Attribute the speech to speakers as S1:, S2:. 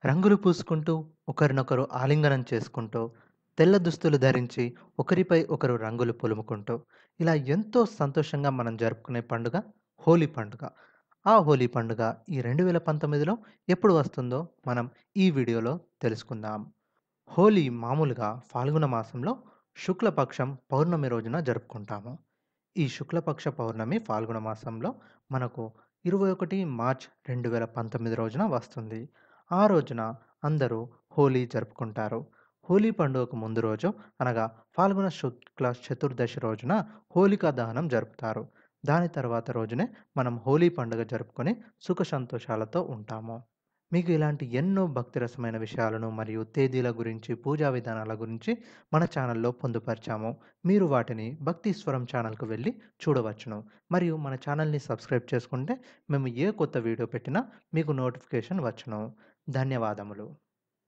S1: రంగులు పూసుకుంటూ, ఒకరినొకరు ఆలింగనం చేసుకుంటూ, తెల్ల దుస్తులు ధరించి, ఒకరిపై ఒకరు రంగులు పులుముకుంటూ, ఇలా ఎంతో సంతోషంగా మనం జరుపుకునే పండుగ హోలీ పండుగ. ఆ హోలీ పండుగ ఈ 2019లో ఎప్పుడు వస్తుందో మనం ఈ వీడియోలో తెలుసుకుందాం. హోలీ మామూలుగా ఫాల్గుణ మాసంలో శుక్లపక్షం పౌర్ణమి రోజున జరుపుకుంటాము. ఈ శుక్లపక్ష పౌర్ణమి ఫాల్గుణ మాసంలో మనకు 21 మార్చ్ 2019 రోజున వస్తుంది. ఆ రోజున అందరూ హోలీ జరుపుకుంటారు. హోలీ పండుగకు ముందు రోజు అనగా ఫాల్గుణ శుక్ల చతుర్దశి రోజున హోలికా దహనం జరుపుతారు. దాని తర్వాత రోజునే మనం హోలీ పండుగ జరుపుకొని సుఖ సంతోషాలతో ఉంటాము. మీకు ఇలాంటి ఎన్నో భక్తిరసమైన విషయాలను మరియు తేదీల గురించి, పూజా విధానాల గురించి మన ఛానల్లో పొందుపరిచాము. మీరు వాటిని భక్తి స్వరం ఛానల్‌కు వెళ్లి చూడవచ్చును. మరియు మన ఛానల్‌ని సబ్స్క్రైబ్ చేసుకుంటే మేము ఏ కొత్త వీడియో పెట్టినా మీకు నోటిఫికేషన్ వచ్చును. ధన్యవాదములు.